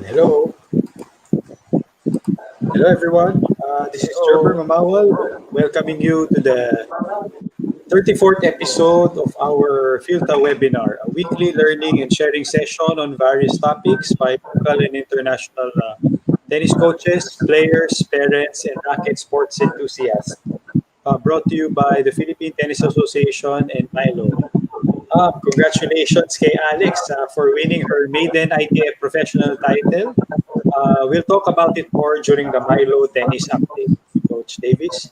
Hello. Hello, everyone. This is Gerber Mamawal, welcoming you to the 34th episode of our PHILTA Webinar, a weekly learning and sharing session on various topics by local and international tennis coaches, players, parents, and racket sports enthusiasts. Brought to you by the Philippine Tennis Association and Milo. Congratulations kay Alex for winning her maiden ITF professional title. We'll talk about it more during the Milo tennis update. Coach Davis.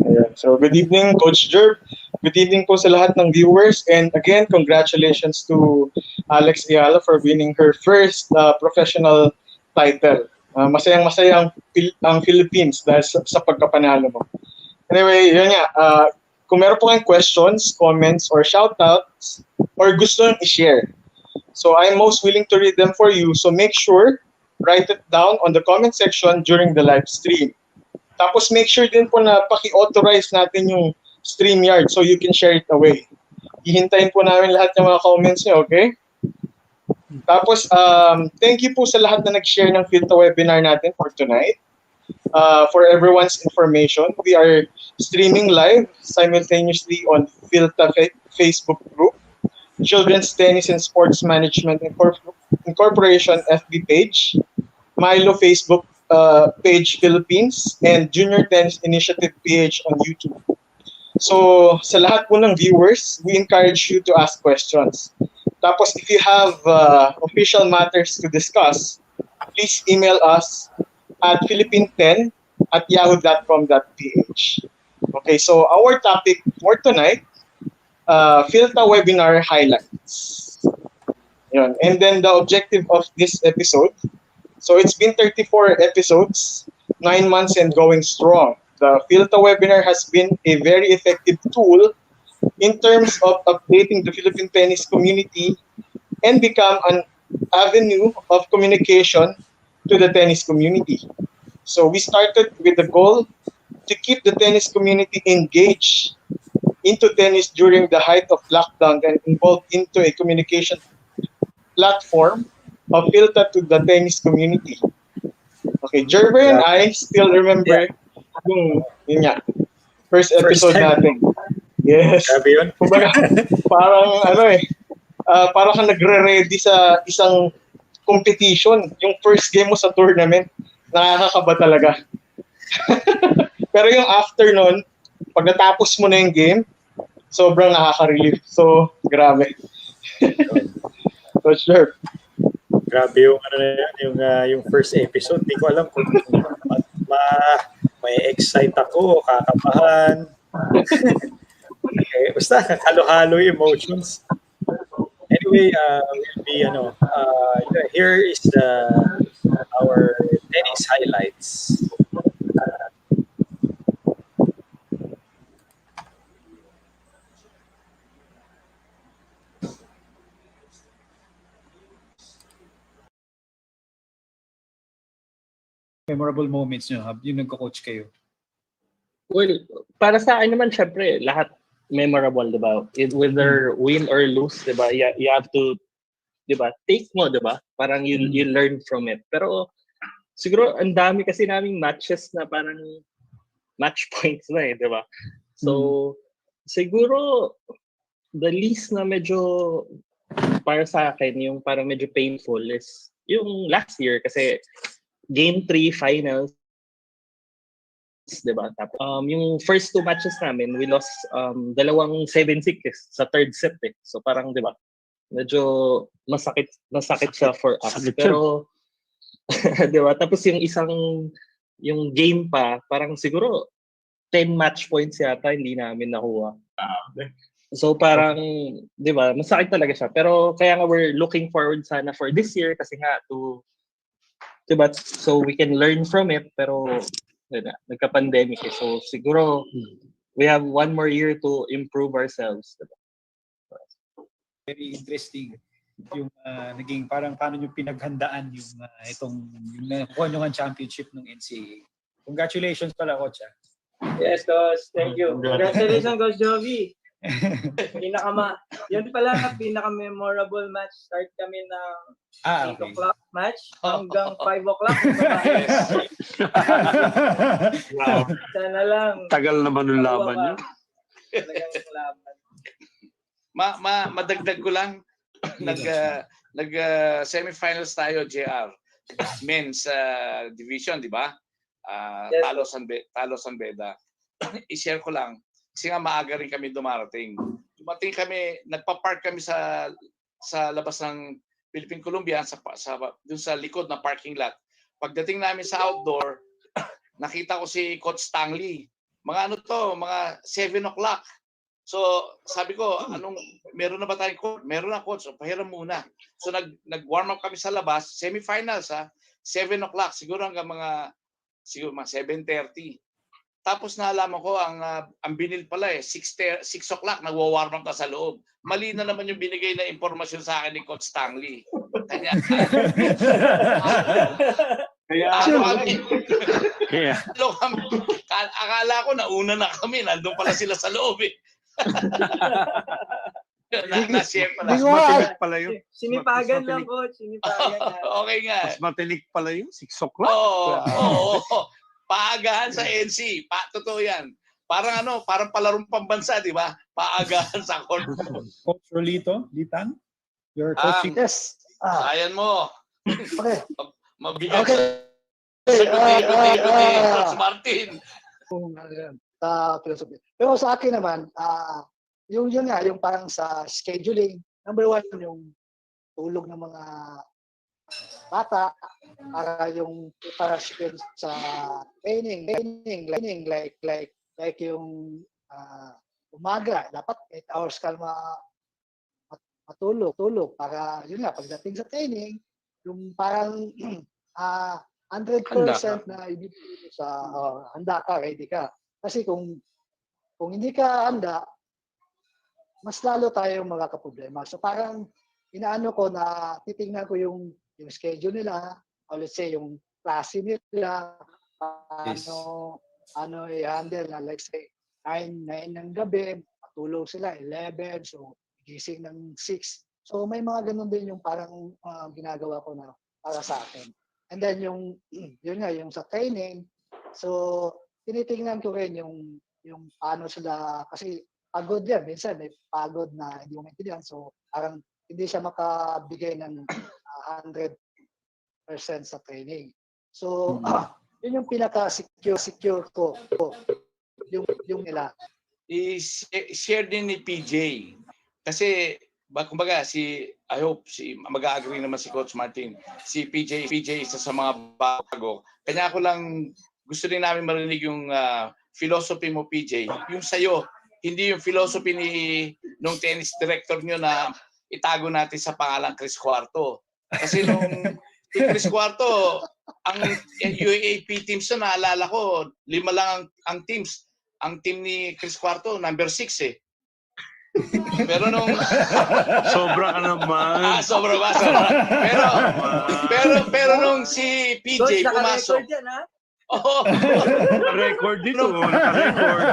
Ayan. So good evening, Coach Jerb. Good evening po sa lahat ng viewers. And again, congratulations to Alex Ayala for winning her first professional title. Masayang-masaya ang Philippines dahil sa pagkapanalo mo. Anyway, yun nga. Kung meron po kayong questions, comments, or shoutouts, or gusto nyo i-share, so I'm most willing to read them for you. So make sure, write it down on the comment section during the live stream. Tapos make sure din po na paki-authorize natin yung StreamYard so you can share it away. Hihintayin po namin lahat ng mga comments nyo, okay? Tapos, thank you po sa lahat na nag-share ng PHILTA webinar natin for tonight. For everyone's information, we are streaming live simultaneously on PHILTA Facebook group, Children's Tennis and Sports Management Incorporation FB page, Milo Facebook page Philippines, and Junior Tennis Initiative PH on YouTube. So sa lahat po ng viewers, we encourage you to ask questions. Tapos if you have official matters to discuss, please email us at philippine10@yahoo.com.ph. Okay, so our topic for tonight, PHILTA webinar highlights. Yun. And then the objective of this episode, so it's been 34 episodes, 9 months and going strong. The PHILTA webinar has been a very effective tool in terms of updating the Philippine tennis community and become an avenue of communication to the tennis community. So we started with the goal to keep the tennis community engaged into tennis during the height of lockdown and involved into a communication platform of PHILTA to the tennis community. Okay, Gerber and I still remember yun nga, first episode natin. Yes. Grabe yun. Kumbaga, parang parang kang nagre-ready sa isang competition. Yung first game mo sa tournament, nakakakaba talaga. Pero yung after nun, pag natapos mo na yung game, sobrang nakaka-relief. So, grabe. So, sure. Grabe yung ano na yan, yung first episode. Hindi ko alam kung may excite ako, kakabahan. Okay, basta halo-halo emotions. Anyway, we'll be here is our tennis highlights. Memorable moments nyo, yung nagko-coach kayo? Well, para sa akin naman, syempre, lahat memorable, di ba? Whether win or lose, di ba? You have to, di ba? Take mo, di ba? Parang you learn from it. Pero siguro, ang dami kasi naming matches na parang match points na di ba? So, siguro, the least na medyo para sa akin, yung parang medyo painful is yung last year kasi Game 3 finals, diba? Yung first 2 matches namin, we lost dalawang 7-6 sa third set eh. So parang, diba? Medyo masakit siya for us. Pero, diba? Tapos yung game pa, parang siguro 10 match points yata hindi namin nakuha. So parang, diba? Masakit talaga siya. Pero kaya nga we're looking forward sana for this year kasi nga diba? So we can learn from it, pero nagka-pandemic eh. So siguro we have 1 more year to improve ourselves. Diba? Very interesting yung naging parang paano nyo pinaghandaan yung yung nakuha nyo ang championship ng NCAA. Congratulations pala, Coach. Yes, Coach. Thank you. Congratulations, Coach Jovi. Yun pala, pinaka-memorable match. Start kami ng 8 Okay. o'clock match hanggang 5 o'clock. Wow. Sana lang. Tagal naman yung laban nyo. Talagang laban. Madagdag ko lang, nag semifinals tayo, JR. Men's division, di ba? Yes. Talo San Beda. I-share ko lang, kasi nga maaga rin kami dumating. Dumating kami, nagpa-park kami sa labas ng Philippine Columbia, dun sa likod na parking lot. Pagdating namin sa outdoor, nakita ko si Coach Stanley. Mga mga 7 o'clock. So, sabi ko, meron na ba tayong coach? Meron na, coach. So, pahiram muna. So, nag-warm up kami sa labas. Semifinals, 7 o'clock. Siguro hanggang mga 7:30. Tapos naalaman ko, ang binil pala 6 o'clock, nagwa-warm up na sa loob. Mali na naman yung binigay na informasyon sa akin ni Coach Stanley. Kaya, akala ko nauna na kami, nandun pala sila sa loob eh. Na-share pala. Mas matinik pala yun. Sinipagan lang, coach. Sinipagan lang. Okay nga. Mas matinik pala yun. 6 o'clock. Oo. Paagahan sa NC. Totoo yan. Parang palarong pambansa, di ba? Paagahan sa court. Coach Rolito, Litan, your coaching. Yes. Sayan mo. Okay. Mabigat Okay. Coach Martin. Philosophy. Pero sa akin naman, yung parang sa scheduling, number 1, yung tulog ng mga bata, para yung preparation sa training like yung umaga, dapat 8 hours ka matulog para yun nga, pagdating sa training, yung parang 100% na ibibigay sa handa ka, ready ka. Kasi kung hindi ka handa, mas lalo tayong magkakaproblema. So parang inaano ko na titingnan ko yung schedule nila, or let's say yung klase nila, ano i-handle na, like say 9 ng gabi, matulog sila 11, so gising ng 6. So may mga ganun din yung parang ginagawa ko na para sa akin. And then yun sa training, so tinitingnan ko rin yung paano sila, kasi pagod yan, minsan may pagod na hindi mo maintindihan, so parang hindi siya makabigay ng 100% sa training. So yun yung pinaka-secure ko, yung nila. I-share din ni PJ. Kasi kumbaga I hope mag-agree naman si Coach Martin. Si PJ isa sa mga bago. Kanya ako lang gusto din namin marinig yung philosophy mo, PJ. Yung sayo, hindi yung philosophy nung tennis director nyo na itago natin sa pangalang Chris Cuarto. Kasi nung Chris Cuarto, ang UAAP teams na naalala ko, 5 lang ang teams. Ang team ni Chris Cuarto, number 6 eh. Pero nung Sobra ka naman. sobra. Pero nung si PJ pumasok. Oh, Record dito. Naka-record.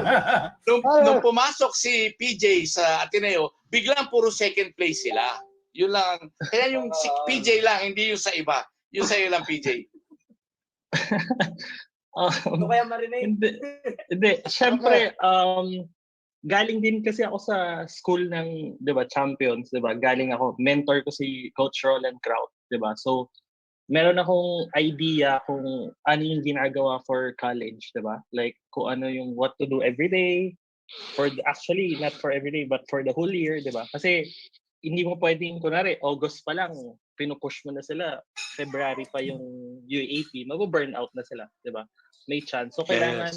nung pumasok si PJ sa Ateneo, biglang puro second place sila. Yun lang. Kaya yung si PJ lang, hindi yung sa iba. Yung sa iyo lang, PJ. Ito kaya marinig? Hindi. Siyempre, galing din kasi ako sa school ng, 'di ba, champions, 'di ba? Galing ako, mentor ko si Coach Roland Kraut, 'di ba? So, meron akong idea kung ano yung ginagawa for college, 'di ba? Like kung ano yung what to do every day, actually not for every day but for the whole year, 'di ba? Kasi hindi mo pwedeng kunwari August pa lang pinupush mo na sila, February pa yung UAP, mag-burn out na sila, 'di ba? May chance. So kailangan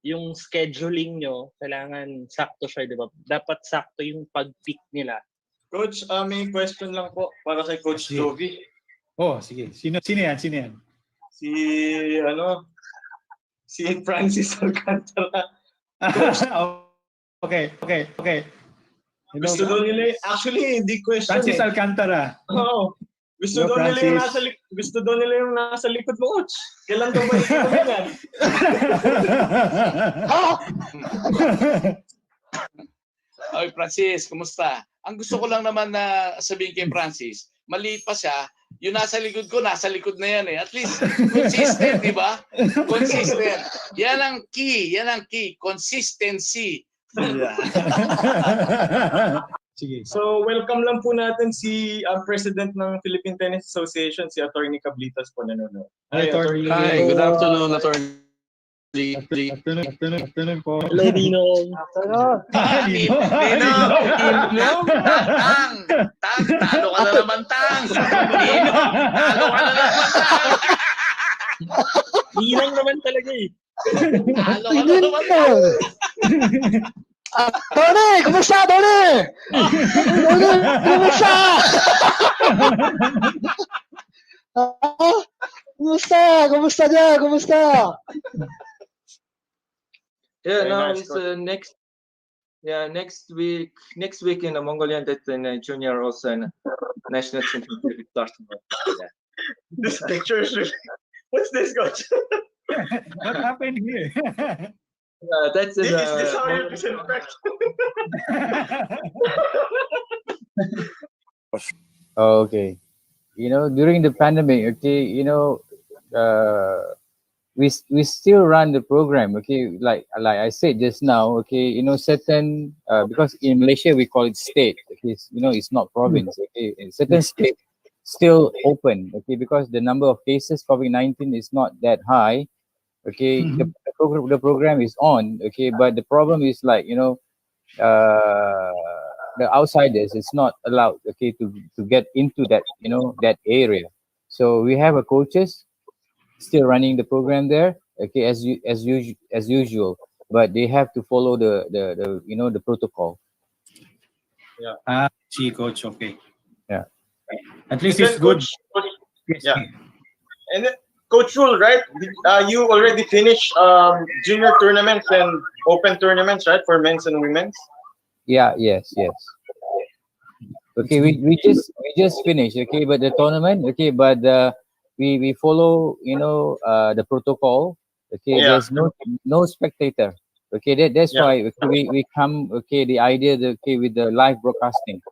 yung scheduling nyo, kailangan sakto siya, di ba? Dapat sakto yung pag-pick nila. Coach, may question lang po para kay Coach Jovi. Oh, sige. Sino yan? Si Francis Alcantara. Okay. Hello, Gusto daw nila, actually, hindi question Francis Alcantara. Oo. Gusto Hello, daw nila yung nasa likod mo, Coach. Kailan daw ba ito yan? Oy, Francis, kumusta? Ang gusto ko lang naman na sabihin kay Francis, maliit pa siya, yung nasa likod ko, nasa likod na yan eh. At least, consistent, di ba? Consistent. Yan ang key. Consistency. Sige. So, welcome lang po natin si President ng Philippine Tennis Association, si Attorney Cablitas po nanonood. Hi, Attorney. Hi, good afternoon, Attorney. Afternoon po. Hello, Dino. Nino! Tang! Talo ka na naman, Tang! Nino! Talo ka na naman, Tang! Ninang naman talaga eh. Talo ka na naman, Tang! Tony! Kumusta, Tony? Tony! Kumusta? Kumusta? Kumusta dyan? Kumusta? Yeah, Very now nice, it's Coach. next week in the Mongolian, that's in junior also and national championship starts. Yeah. This picture is really... What's this, Coach? What happened here? That's in Is this how you disinfect? Okay. During the pandemic, okay, we still run the program, okay, like I said just now, okay, certain because in Malaysia we call it state, okay, it's not province, okay, certain state still open, okay, because the number of cases COVID-19 is not that high, okay. The program is on, okay, but the problem is like the outsiders is not allowed, okay, to get into that that area. So we have a coaches still running the program there, okay, as usual, but they have to follow the the protocol. See, Coach, okay. Yeah. At least Then, it's good. Coach, Yes, yeah. And then, Coach Rule, right? You already finished junior tournaments and open tournaments, right, for men's and women's? Yes. Okay, we just finished, okay, but the tournament, okay, but we follow the protocol, okay. Yeah. There's no spectator, okay. That's Yeah. why okay, we come, okay, the idea okay with the live broadcasting.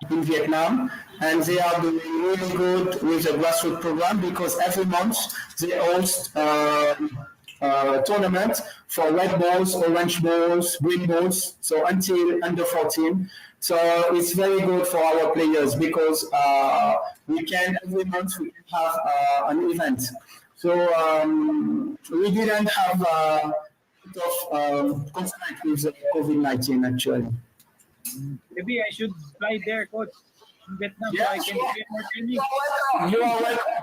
In Vietnam, and they are doing really good with the grassroots program because every month they host tournament for red balls, orange balls, green balls, so until under 14. So it's very good for our players because every month we can have an event. So we didn't have a lot of contact with COVID-19 actually. Maybe I should fly there, Coach, in Vietnam, so I can get more training. You are welcome.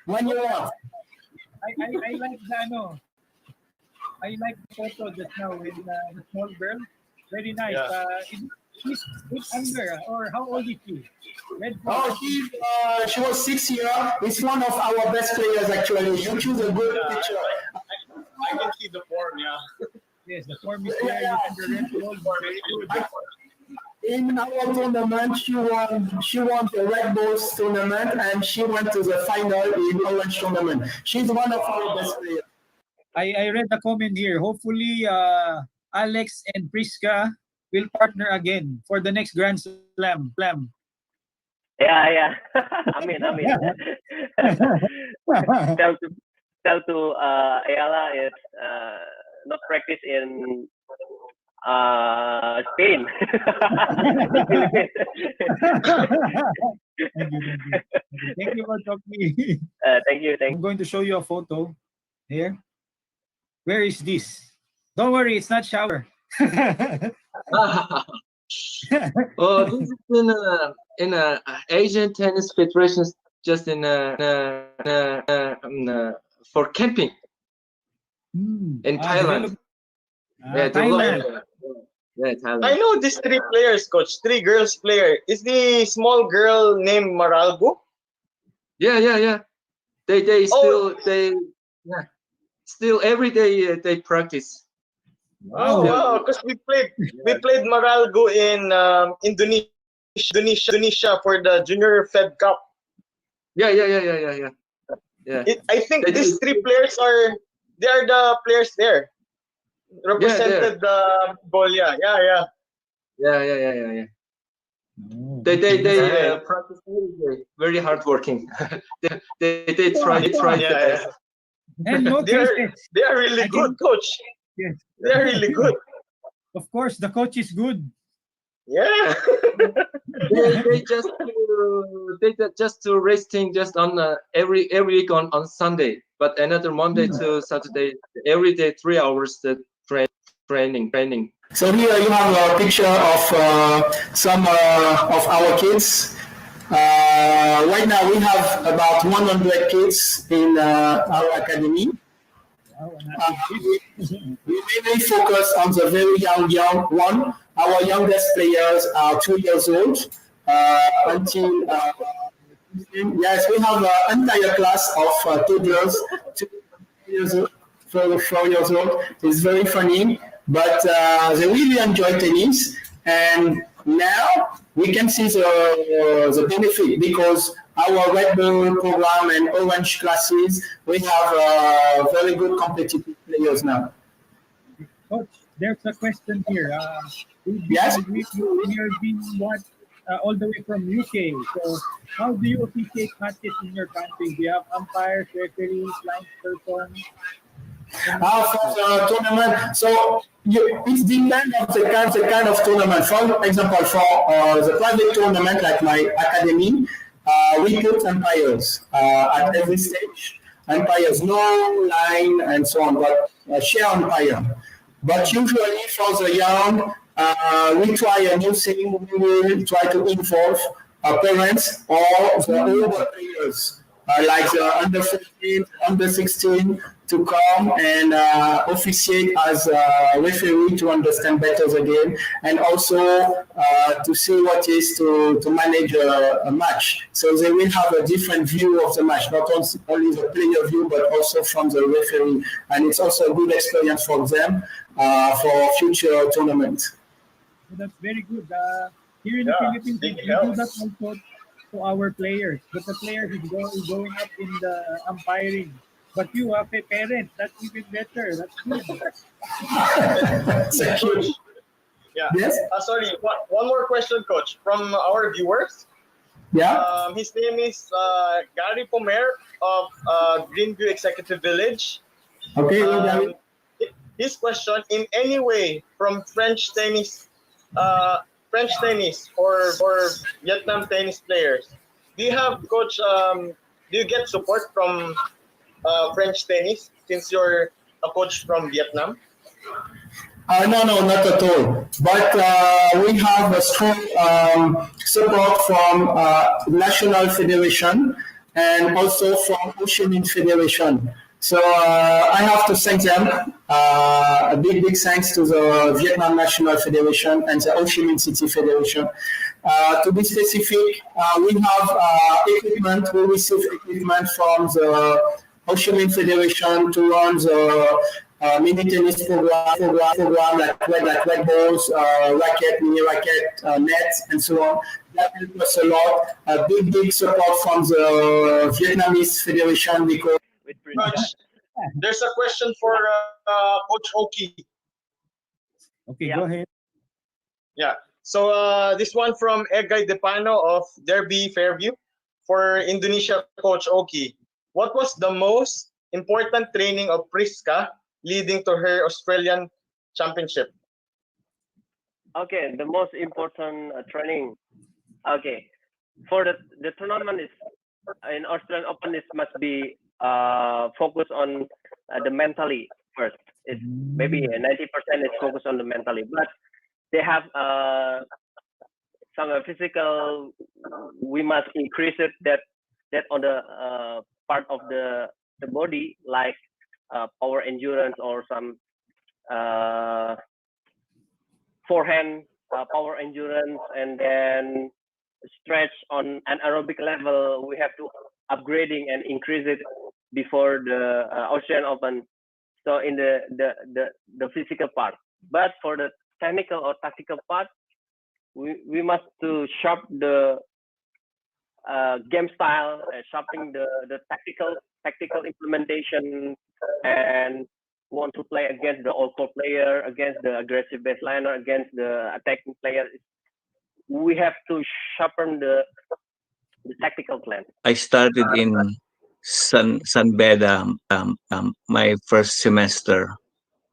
When you want. I like I like the photo just now with the small girl. Very nice. Yeah. She's under, or how old is she? She was 6 years. It's one of our best players actually. You choose a good picture. I can see the form, yeah. Yes, the form is there. The red ball, very good. In our tournament, she won the Red Bulls tournament and she went to the final in Orange tournament. She's one of our best players. I read the comment here. Hopefully, Alex and Priska will partner again for the next Grand Slam. Yeah. Amin. tell to Ayala is not practice in Spain. Thank you for talking. Thank you. I'm going to show you a photo here. Where is this? Don't worry, it's not shower. Oh, this is in a Asian Tennis Federation, just for camping in Thailand. Thailand. Yeah, Thailand. I know these three players, Coach. Three girls player. Is the small girl named Maralgo? Yeah. They still every day they practice. Wow! Because we played Maralgo in Indonesia for the Junior Fed Cup. Yeah. I think these three players are the players there. Represented the Mongolia. Yeah. Yeah. They practice every day. Very hardworking. They try the best. And no cases. They are really good, coach. Yes. They are really good. Of course, the coach is good. Yeah. they just to resting just on every week on Sunday, but another Monday to Saturday every day 3 hours the training. So here you have a picture of some of our kids. Right now we have about 100 kids in our academy. We mainly focus on the very young one. Our youngest players are 2 years old until yes, we have an entire class of toddlers, 2 years old, 4 years old. It's very funny, but they really enjoy tennis. And now we can see the benefit because our Red Bull program and Orange classes, we have very good competitive players now. Coach, there's a question here. Yes? We are being watched all the way from UK. So how do you officiate matches in your country? Do you have umpires, referees, linesperson? For the tournament, so it depends on the kind of tournament. For example, for the private tournament like my academy, we put umpires at every stage. Umpires, no line and so on, but share umpire. But usually for the young, we try a new thing. We will try to involve parents or the older players, like the under 14, under 16, to come and officiate as a referee to understand better the game and also to see what is to manage a match. So they will have a different view of the match, not only the player view, but also from the referee. And it's also a good experience for them for future tournaments. So that's very good. Here in the Philippines, we do that also to our players. But the players is going up in the umpiring. But you have a parent, that's even better. That's good. Coach. Yeah. Yes? Sorry, one more question, Coach, from our viewers. Yeah. His name is Gary Pomer of Greenview Executive Village. Okay, Gary. His question: in any way from French tennis or Vietnam tennis players, do you have, Coach? Do you get support from French tennis since you're a coach from Vietnam? No, not at all. But we have a strong support from National Federation and also from Ho Chi Minh Federation. So I have to thank them. A big thanks to the Vietnam National Federation and the Ho Chi Minh City Federation. To be specific, we have equipment. We receive equipment from the Ho Chi Minh Federation to run the mini tennis program like red balls, racket, mini racket, nets, and so on. That helps us a lot. A big support from the Vietnamese Federation because. There's a question for Coach Oki. Okay, go ahead. Yeah. So this one from Egay Depano of Derby Fairview for Indonesia Coach Oki. What was the most important training of Priska leading to her Australian championship? Okay, the most important training. Okay, for the tournament is in Australian Open. It must be focus on the mentally first. It's maybe 90% is focused on the mentally, but they have some physical. We must increase it that on the part of the body like power endurance or some forehand power endurance, and then stretch on an aerobic level. We have to upgrading and increase it before the Australian Open. So in the physical part, but for the technical or tactical part, we must to sharp the game style, sharpening the tactical implementation, and want to play against the all-court player, against the aggressive baseliner, against the attacking player, we have to sharpen the tactical plan. I started in San Beda, my first semester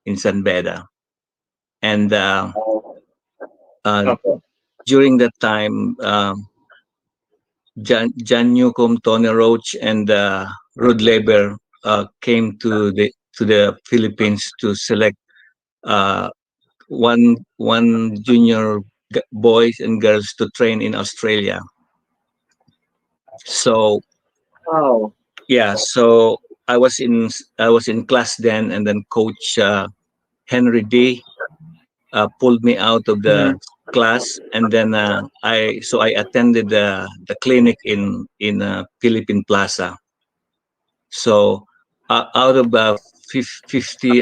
in San Beda, and during that time, John Newcomb, Tony Roach, and Rod Leber came to the Philippines to select one junior boys and girls to train in Australia. So yeah, so I was in class then, and then Coach Henry D pulled me out of the class, and then I attended the clinic in Philippine Plaza. So out of 50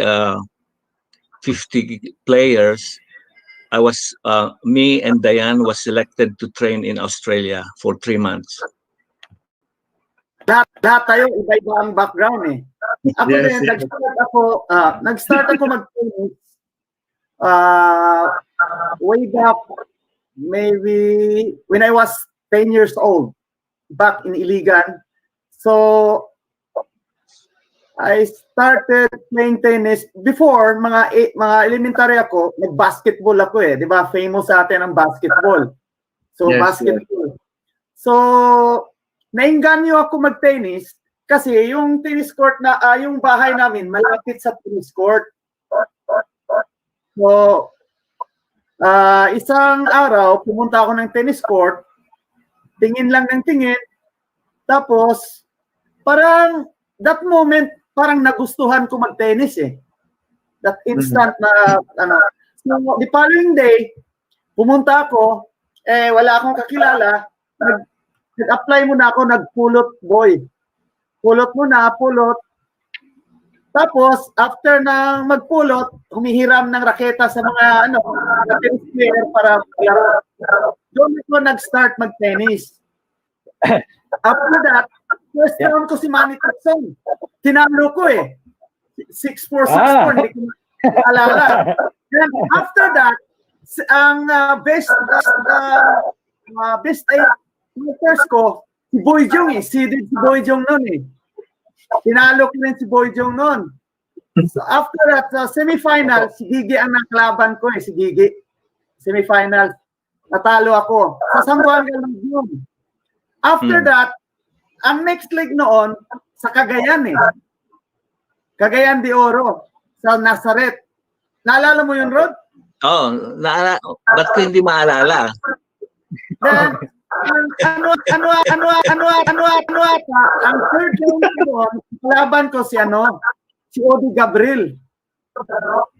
players, I was me and Diane was selected to train in Australia for 3 months. Lahat tayo iba-iba ang background eh. Ako din, nag-start ako mag-tennis way back maybe when I was 10 years old back in Iligan. So I started playing tennis before mga elementary ako, nag-basketball ako eh, 'di ba? Famous sa atin ang basketball. So basketball. So nainganyo ako mag-tennis kasi yung tennis court na yung bahay namin malapit sa tennis court. So isang araw pumunta ako ng tennis court, tingin lang ng tingin, tapos parang that moment parang nagustuhan ko mag-tennis eh. That instant na so the following day pumunta ako, wala akong kakilala, nag-apply muna ako, nagpulot boy. Pulot muna, pulot. Tapos, after na magpulot, humihiram ng raketa sa mga tennis player para laro. Doon ako nag-start mag-tennis. After that, first round ko si Manny Tapson. Tinalo ko eh. 6-4, 6-4. Hindi ko alala. And after that, ang best 8 players ko, si Boy Jong eh. Seeded si Boy Jong noon eh. Tinalo ko rin si Boy Jong noon. So after that, semifinal, si Gigi ang nakalaban ko eh. Si Gigi. Semifinal. Natalo ako. Sa Sambuanga ng June. After that, ang next leg noon, sa Cagayan eh. Cagayan de Oro. Sa Nazaret. Naalala mo yun, Rod? Oh, ba't ko hindi maalala? Then, ang third round ko, laban ko si Odi Gabriel.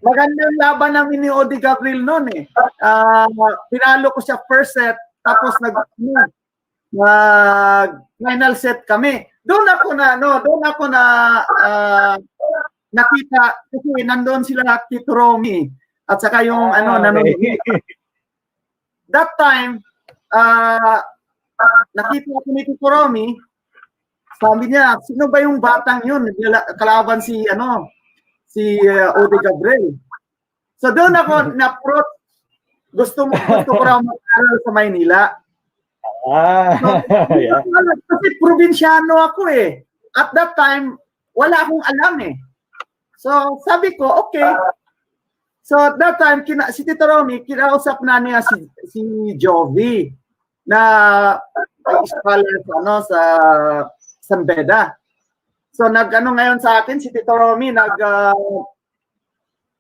Magandang laban namin ni Odi Gabriel noon eh. Pinalo ko siya first set, tapos final set kami. Doon ako na nakita kasi nandoon sila Tito Romy at saka yung nanonood. That time nakita ko ni Tito Romy, sabi niya, sino ba yung batang yun? Kalaban si Odi Gabriel. So doon ako na-approach, gusto ko raw mag-aral sa Maynila. Kasi probinsyano ako eh. At that time, wala akong alam eh. So sabi ko, okay. So at that time, si Tito Romy, kinausap na niya si Jovi na scholar sa San Beda. So ngayon sa akin, si Tito Romy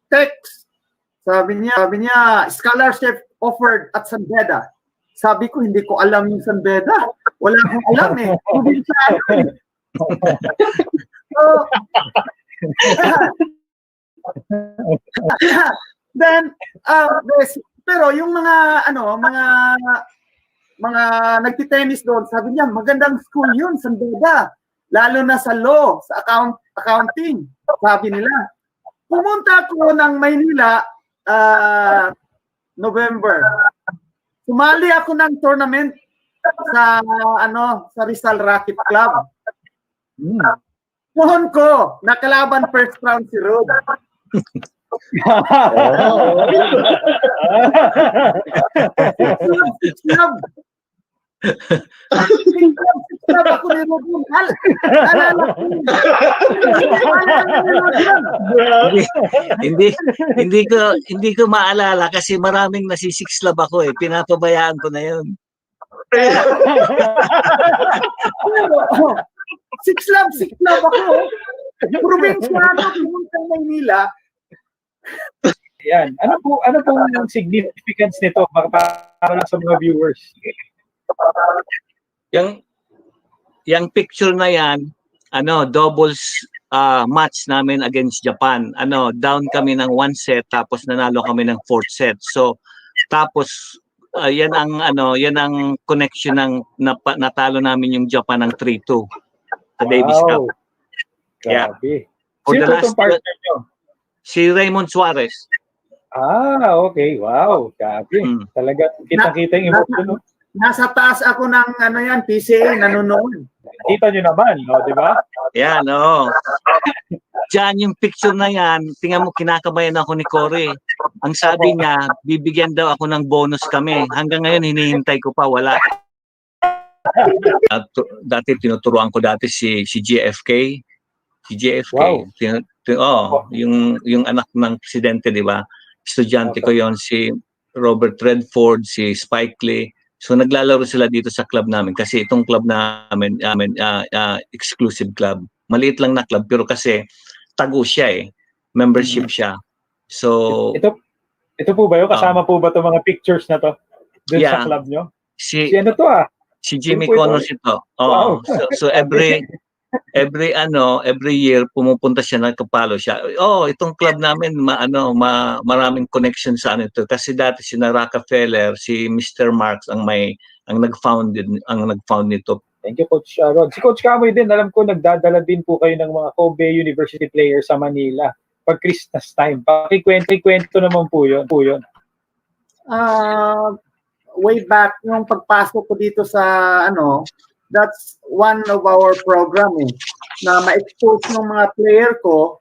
text. Sabi niya, scholarship offered at San Beda. Sabi ko, hindi ko alam yung San Beda. Wala akong alam eh. So, then, pero yung mga nagtitennis doon, sabi niya, magandang school yun, San Beda. Lalo na sa law, sa accounting, sabi nila. Pumunta ako ng Maynila, November. Sumali ako ng tournament sa Rizal Racket Club. Pohon ko, nakalaban first round si Rod. Six love. Ako ni Rod yun. Alala ko. hindi ko maalala kasi maraming nasisiklab ako eh. Pinapabayaan ko na 'yun. Six love ako. Probinsya ako, pumunta ng Maynila. Yan. Ano po yung significance nito para sa mga viewers? Yung picture na yan, doubles match namin against Japan. Down kami ng 1 set tapos nanalo kami ng 4th set. So tapos yan ang connection ng natalo namin yung Japan ng 3-2 sa Davis Cup. Yeah. For Sino the last partner nyo? Si Raymond Suarez. Okay. Wow. Grabe. Talaga kita-kita yung emotion, no? Nasa taas ako ng PCA, nanonood. Kita nyo naman, no? Di ba? Yan, oo. Diyan yung picture na yan, tingnan mo, kinakabayan ako ni Cory. Ang sabi niya, bibigyan daw ako ng bonus kami. Hanggang ngayon, hinihintay ko pa, wala. Dati, tinuturuan ko si JFK. Si JFK. Wow. Yung anak ng presidente, di ba? Estudyante ko yon, si Robert Redford, si Spike Lee. So naglalaro sila dito sa club namin kasi itong club namin exclusive club. Maliit lang na club pero kasi tago siya membership siya. So ito po ba yung kasama po ba itong mga pictures na to dun sa club nyo? Si ano to Si Jimmy Connors ito. Wow. So every year pumupunta siya, nagkapalo siya. Itong club namin maraming connection sa ito kasi dati si Rockefeller, si Mr. Marx ang nag-found nito. Thank you, Coach Rod. Si Coach Kamoy din, alam ko nagdadala din po kayo ng mga Kobe University players sa Manila pag Christmas time. Pakikwento naman po 'yon. Way back yung pagpasok ko dito sa that's one of our program na ma-expose ng mga player ko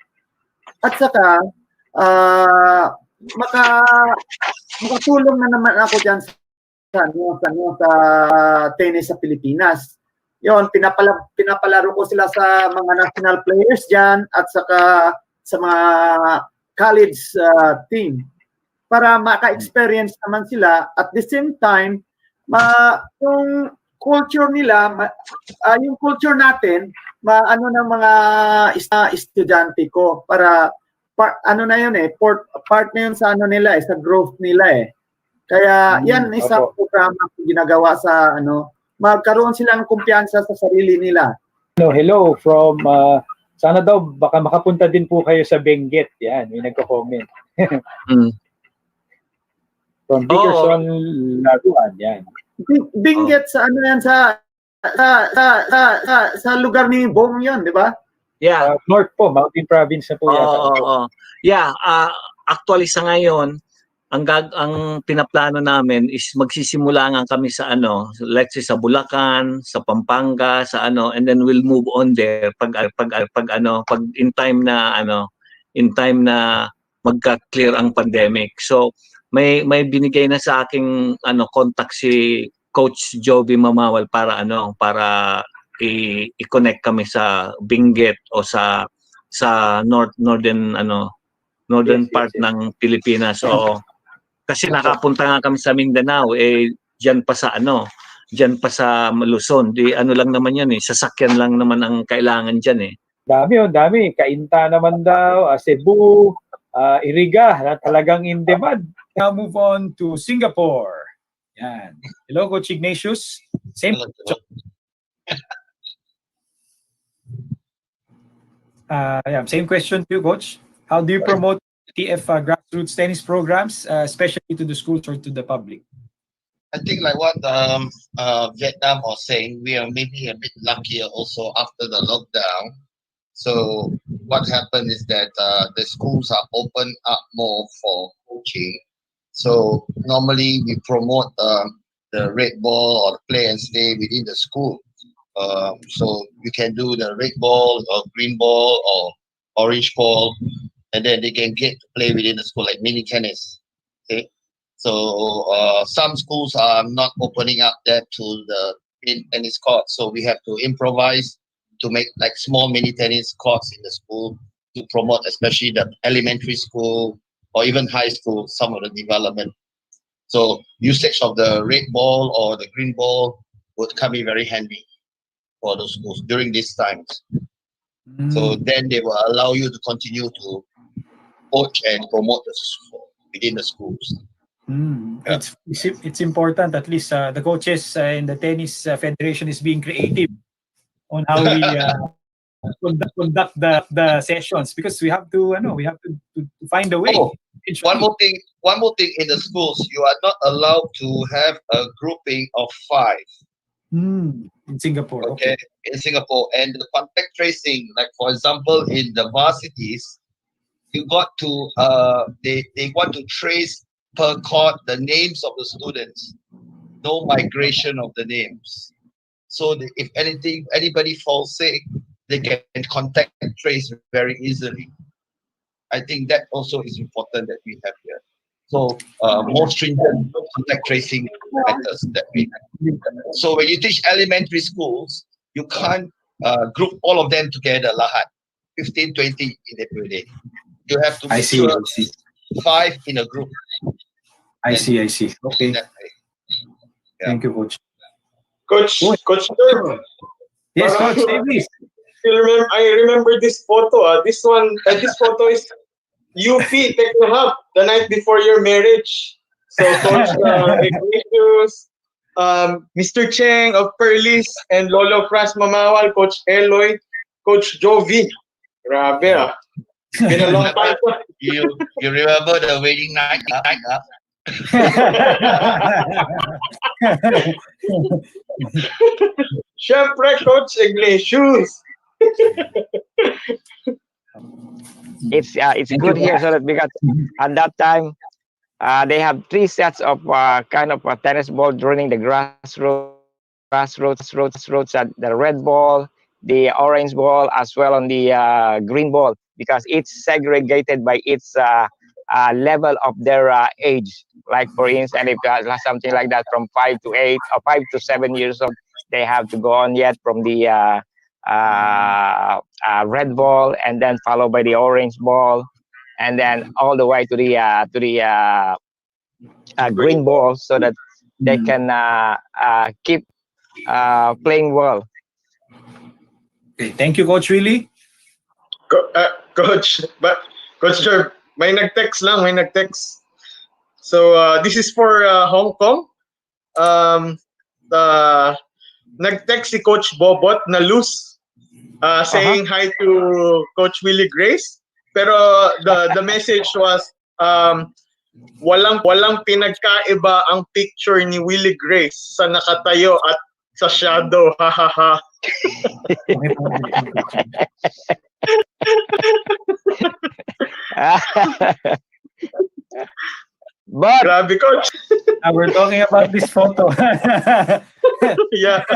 at saka makatulong na naman ako diyan sa tennis sa Pilipinas. Yon, pinapalaro ko sila sa mga national players diyan at saka sa mga college team para maka-experience naman sila at the same time yung culture nila, yung culture natin, ng mga estudyante ko para part na yun part na yun sa nila sa growth nila Kaya yan isang programa na ginagawa sa magkaroon sila ng kumpiyansa sa sarili nila. Hello from sana daw baka makapunta din po kayo sa Benguet. Yan, may nagko-comment. From Dickerson, Laruan, yan. Benguet sa sa lugar ni Bong 'yon, di ba? Yeah. North po, Mountain Province na po yata. Yeah, actually sa ngayon, ang pinaplano namin is magsisimula nga kami sa let's say sa Bulacan, sa Pampanga, sa and then we'll move on there pag in time na magka-clear ang pandemic. So may binigay na sa aking contact si Coach Joby Mamawal para i-connect kami sa Benguet o sa northern part ng Pilipinas. So kasi nakapunta nga kami sa Mindanao diyan pa sa Luzon. Lang naman 'yan sasakyan lang naman ang kailangan diyan Dami. Kainta naman daw, Cebu, Iriga, na talagang in demand. Now move on to Singapore. Yan. Hello, Coach Ignatius. Same question to you, Coach. How do you promote TF grassroots tennis programs, especially to the schools or to the public? I think like what Vietnam was saying, we are maybe a bit luckier also after the lockdown. So what happened is that the schools are open up more for coaching. So normally we promote the red ball or play and stay within the school. So you can do the red ball or green ball or orange ball, and then they can get to play within the school like mini tennis. Okay, so some schools are not opening up that to the tennis court, so we have to improvise to make like small mini tennis courts in the school to promote, especially the elementary school or even high school, some of the development. So usage of the red ball or the green ball would come in very handy for those schools during these times. So then they will allow you to continue to coach and promote within the schools. Yeah. It's important, at least the coaches in the tennis federation is being creative on how we conduct the sessions, because we have to find a way. Oh, one more thing in the schools, you are not allowed to have a grouping of 5. In Singapore, okay. In Singapore, and the contact tracing, like for example, in the varsities, you got to they want to trace per court the names of the students, no migration of the names. So if anybody falls sick, they can contact and trace very easily. I think that also is important that we have here. So more stringent contact tracing methods that we have. So when you teach elementary schools, you can't group all of them together, lahat, 15, 20 in a day. You have to make sure 5 in a group. I see. Okay. Yeah. Thank you, Coach. Coach Dirk. Yes, Coach, say please. I remember this photo. This photo is UP Techno Hub the night before your marriage. So Coach Ignatius, Mr. Cheng of Perlis, and Lolo Fras Mamawal, Coach Eloy, Coach Jovi. Grabe ah. Been a long time. You remember the wedding night? Syempre, Coach Ignatius. It's good here, so that because at that time they have 3 sets of kind of tennis ball during the grassroots at the red ball, the orange ball, as well on the green ball, because it's segregated by its level of their age. Like for instance, if something like that from 5 to 8 or 5 to 7 years old, they have to go on yet from the red ball, and then followed by the orange ball, and then all the way to the green ball, so that they can keep playing well. Okay, thank you, Coach Willie. Coach Jerb, may nag-text. So this is for Hong Kong. Nag-text si Coach Bobot na loose, saying hi to Coach Willie Grace. Pero the message was walang pinagkaiba ang picture ni Willie Grace sa nakatayo at sa shadow. Ha ha ha. But grabe, Coach. We're talking about this photo. Yeah.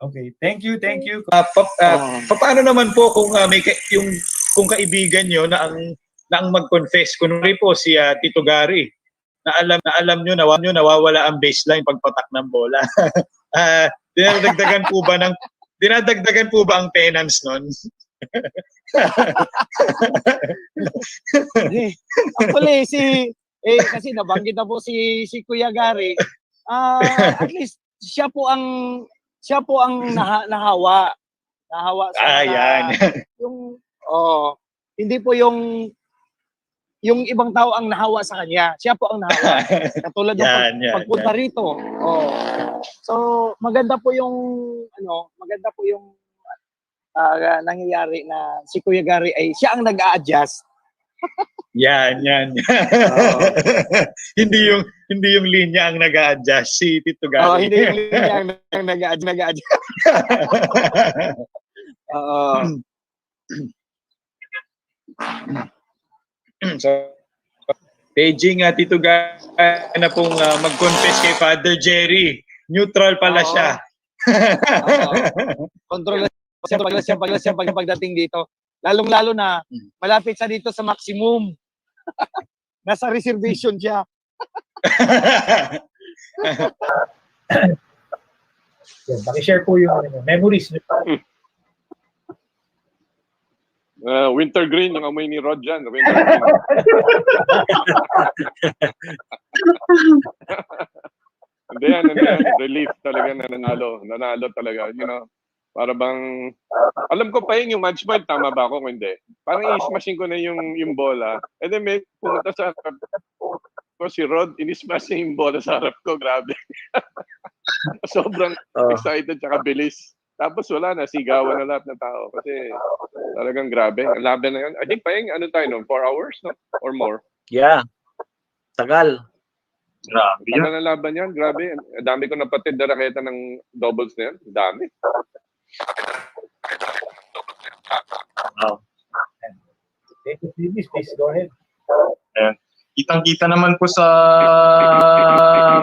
Okay, thank you. Paano naman po kung kung kaibigan nyo na ang mag-confess, kunwari po si Tito Gary, na alam nyo nawawala ang baseline pagpatak ng bola. Dinadagdagan po ba ang penance nun? Actually, kasi nabanggit na po si Kuya Gary, at least siya po ang nahawa sa yan. hindi po yung ibang tao ang nahawa sa kanya, siya po ang nahawa. Katulad ng pagpunta rito. So maganda po yung nangyayari na si Kuya Gary ay siya ang nag-a-adjust. Yan. Hindi yung linya ang nag-a-adjust, si Tito Gary. Hindi yung linya ang nag-a-adjust. So, paging Tito Gary na pong mag-confess kay Father Jerry. Neutral pala siya. Control siya pagdating dito. Lalong-lalo na malapit sa dito sa maximum. Nasa reservation siya. Paki-share po yung memories. Wintergreen, yung amoy ni Rod dyan. Wintergreen. Hindi yan. Relief talaga na nanalo. Nanalo talaga. You know, para bang, alam ko pa yung match point, tama ba ako? Kung hindi. Parang i-smashing ko na yung bola. And then may pumunta sa harap ko si Rod, in-smash niya yung bola sa harap ko. Grabe. Sobrang excited tsaka bilis. Tapos wala na, sigawan na lahat ng tao. Kasi talagang grabe. Ang laban na yun. I think pa yung 4 hours, no? Or more. Yeah. Tagal. Grabe yan. Tagal na laban yan. Grabe. Ang dami ko napatid na raketa ng doubles na yan. Ang dami. Wow. Please go ahead. Ayan. Kitang-kita naman po sa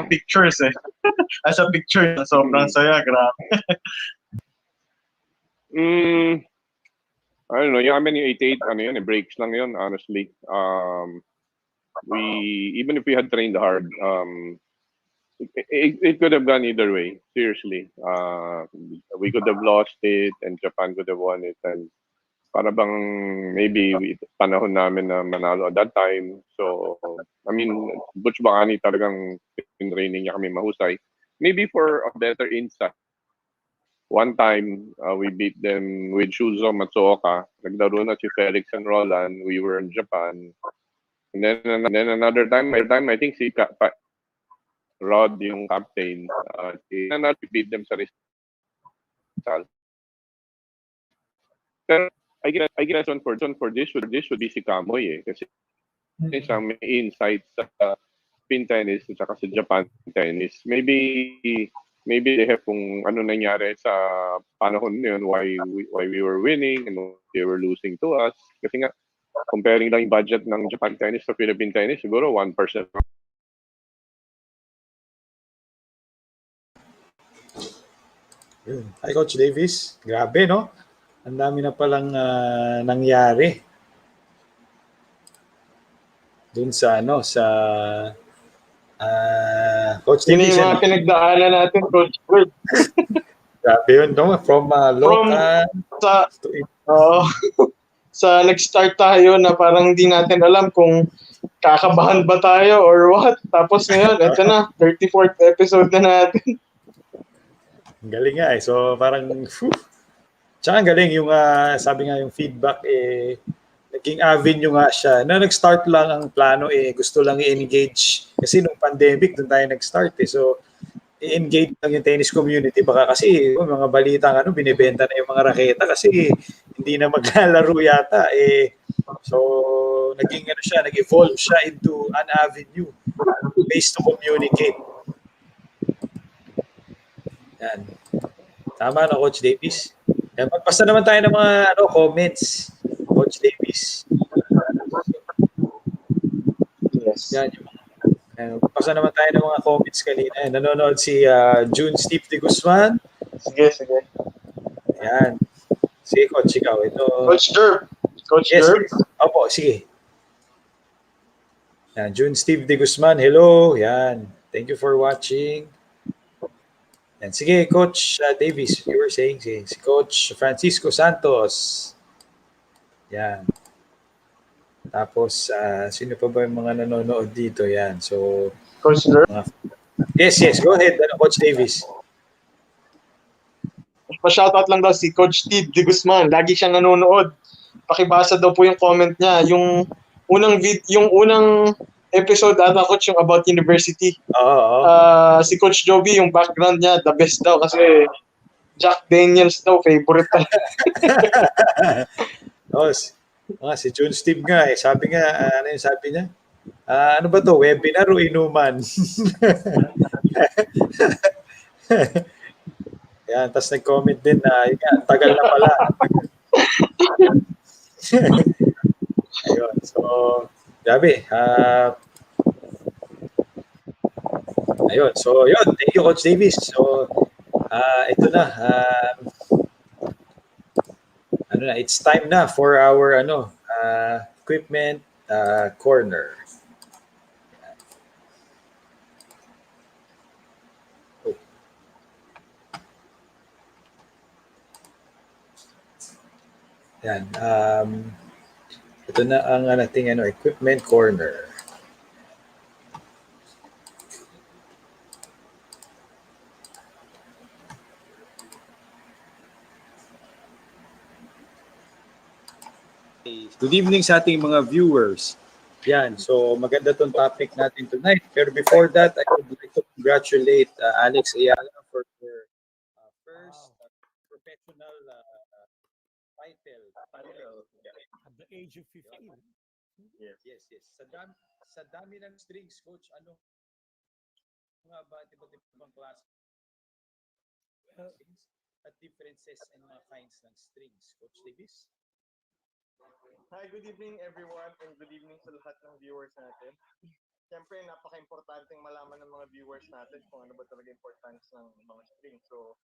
pictures eh. As a picture, sobrang saya. Grabe. I don't know. Yung amin yung 88, breaks lang yun, honestly. Even if we had trained hard, it could have gone either way, seriously. We could have lost it and Japan could have won it. And para bang maybe panahon namin na manalo at that time. So, I mean, Butch Bacani talagang training niya kami mahusay. Maybe for a better insight. One time, we beat them with Shuzo Matsuoka. Naglaro na si Felix and Roland. We were in Japan. And then another time, I think si Rod, yung captain, we beat them sa Rizal. Pero I guess one for this would be si Kamoy eh. Kasi siyang may insight sa Philippine tennis at saka sa Japan tennis. Maybe they have kung ano nangyari sa panahon na yun, why we were winning and they were losing to us. Kasi nga, comparing lang yung budget ng Japan tennis sa Philippine tennis, siguro 1%. Hi, Coach Davis. Grabe, no? Ang dami na palang nangyari. Dun sa Coach Davis. Yun yung mga pinagdaanan natin, Coach Bird. Grabe yun, no? From local sa nag-start tayo na parang hindi natin alam kung kakabahan ba tayo or what. Tapos ngayon, ito na, 34th episode na natin. Ang galing nga eh. So parang, tsaka ang galing yung, sabi nga yung feedback naging avenue nga siya. Na nag-start lang ang plano gusto lang i-engage. Kasi nung pandemic, doon tayo nag-start So, i-engage lang yung tennis community. Baka kasi mga balita binibenta na yung mga raketa kasi hindi na maglalaro yata. So, nag-evolve siya into an avenue based to communicate. Yan. Tama na, Coach Davis. Yan, magpasa naman tayo ng mga comments, Coach Davis. Yes. Yan, magpasa naman tayo ng mga comments kanina. Nanonood si June Steve de Guzman. Sige. Yan. Sige, Coach, ikaw. Coach Derb. Coach Derb? Opo, sige. Yan, June Steve de Guzman, hello. Yan. Thank you for watching. Yan. Sige, Coach Davis, you were saying, si Coach Francisco Santos. Yan. Tapos, sino pa ba yung mga nanonood dito? Yan. So, Coach Derb? Yes. Go ahead, Coach Davis. Pa-shoutout lang daw si Coach Steve de Guzman. Lagi siyang nanonood. Pakibasa daw po yung comment niya. Yung unang episode ata, Coach, yung about university. Si Coach Joby, yung background niya, the best daw kasi Jack Daniels daw, favorite talaga. Si June Steve nga sabi nga, ano yung sabi niya? Ano ba to? Webinar o inuman? Yan, tapos nag-comment din na, tagal na pala. Ayun, so, grabe. Ayun, so, yun. Thank you, Coach Davis. So, Ito na. Ano na, it's time na for our equipment corner. Yan. Ito na ang ating equipment corner. Good evening sa ating mga viewers. Yan, so maganda tong topic natin tonight. Pero before that, I would like to congratulate Alex Ayala for her first professional title. At the age of 15. Yes. Sa dami ng strings, coach, ano nga ba iba't ibang klase strings at differences and mga kinds ng strings, Coach Davis? Hi, good evening everyone and good evening sa lahat ng viewers natin. Siyempre, napaka-importanting malaman ng mga viewers natin kung ano ba talaga importance ng mga strings. So,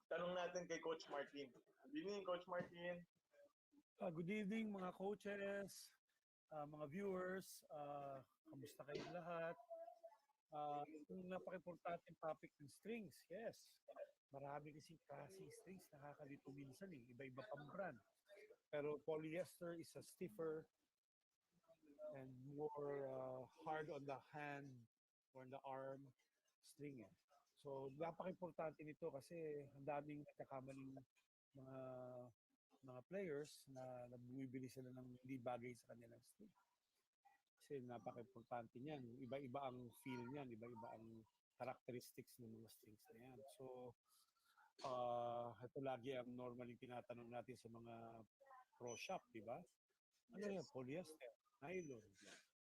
tanong natin kay Coach Martin. Good evening, Coach Martin. Good evening mga coaches, mga viewers, kamusta kayong lahat? Yung napaka-importanting topic ng strings, yes. Marami kasing klaseng strings, nakakalito minsan iba-iba pang brand. Pero polyester is a stiffer and more hard on the hand or on the arm string. So, napaka-importante nito kasi ang daming nagkakamaling mga players na bumibili sila ng hindi bagay sa kanilang string. Kasi napaka-importante niyan. Iba-iba ang feel niyan, iba-iba ang characteristics ng mga strings na yan. So, ito lagi ang normally tinatanong natin sa mga pro shop, di ba? Ano yan? Polyester, nylon,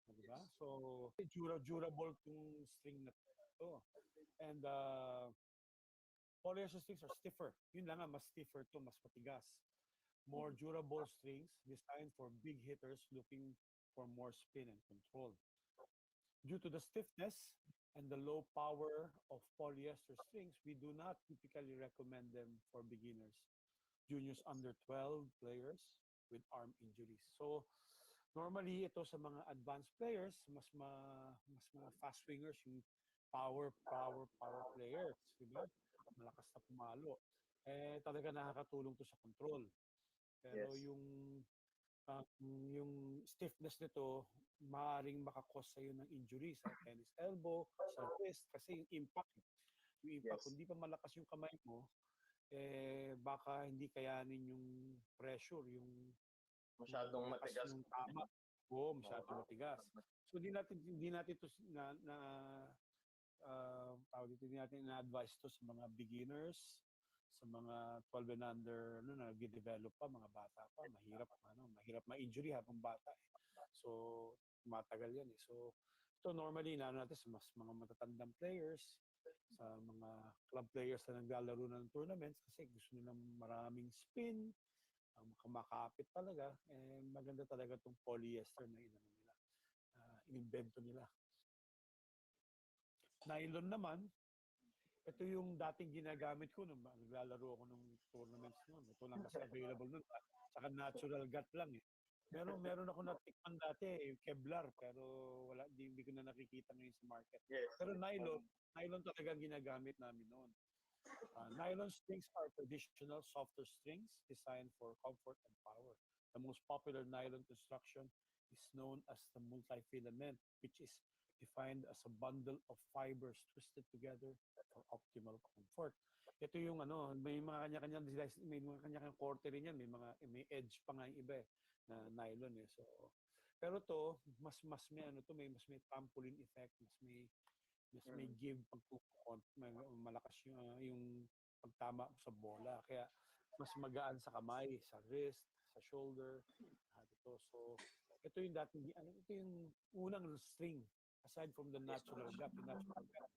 di ba? So, durable yung string na to. And polyester strings are stiffer. Yun lang mas stiffer to, mas matigas. More durable strings designed for big hitters looking for more spin and control. Due to the stiffness and the low power of polyester strings, we do not typically recommend them for beginners, juniors under 12 players with arm injuries. So, normally ito sa mga advanced players, mas mga fast swingers, yung power players, di ba? Malakas na pumalo. Talaga nakakatulong to sa control. Pero yung stiffness nito, maaaring makakos sa'yo ng injury sa tennis elbow, sa wrist, kasi yung impact. Kung di pa malakas yung kamay mo, baka hindi kayanin yung pressure, yung masyadong matigas yung tama. Oo, masyadong matigas. So hindi natin to hindi natin na-advise to sa mga beginners, sa mga 12 and under, nag-develop pa, mga bata pa, mahirap ma-injury habang bata. So, matagal yan So, ito normally, natin sa mga matatandang players, sa mga club players na naglalaro ng tournaments kasi gusto nilang maraming spin, makapit talaga, maganda talaga itong polyester na in-invento nila. Nylon naman, ito yung dating ginagamit ko nung naglalaro ako ng tournaments noon. Ito lang kasi available noon. Saka natural gut lang Meron ako natikman dati, Kevlar, pero hindi ko na nakikita ngayon sa market. Pero nylon talaga ginagamit namin noon. Nylon strings are traditional softer strings designed for comfort and power. The most popular nylon construction is known as the multi-filament, which is defined as a bundle of fibers twisted together for optimal comfort. Ito yung may mga kanya-kanyang korte rin yan, may edge pa nga yung iba na nylon So, pero to mas may may trampoline effect, mas may give malakas yung pagtama sa bola. Kaya mas magaan sa kamay, sa wrist, sa shoulder. So, ito yung ito yung unang string aside from the natural gut. Yung natural gut,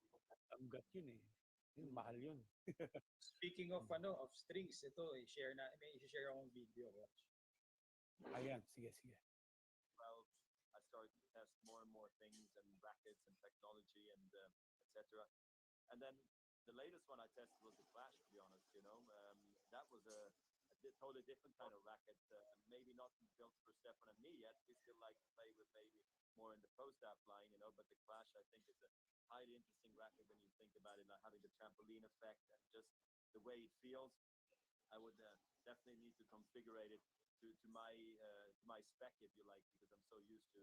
ang gut yun Yun, mahal yun. Speaking of strings, ito may i-share akong video. Ayan, sige. Well, I started to test more and more things and rackets and technology and etc. And then the latest one I tested was the Clash, to be honest. That was a totally different kind of racket. Maybe not built for Stefan and me yet. We still like to play with maybe more in the pro staff line, but the Clash I think is a highly interesting racket when you think about it, like having the trampoline effect and just the way it feels. I would definitely need to configure it to my spec, if you like, because I'm so used to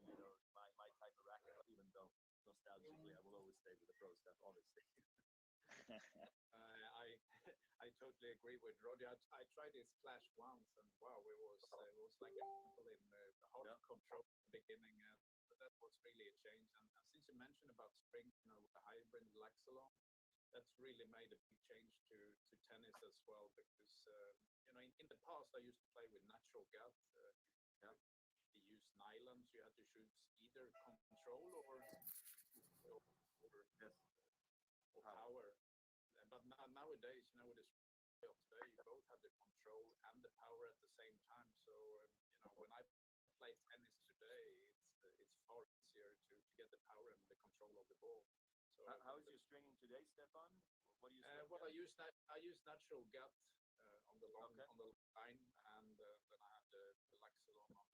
my type of racket. Even though nostalgically I will always stay with the pro stuff, obviously. I totally agree with Roger. I tried this Clash once, and wow, it was like a battle in the hard control at the beginning. But that was really a change. And since you mentioned about spring, with the hybrid Laxalon, that's really made a big change to tennis as well. Because in the past I used to play with natural gut. We used nylon, so you had to choose either control or power. But nowadays, with the style today, you both have the control and the power at the same time. So when I play tennis today, it's far easier to get the power and the control of the ball. So How is your stringing today, Stefan? What do you string? Well, I use natural gut on the long line, and then I have the Laxalon on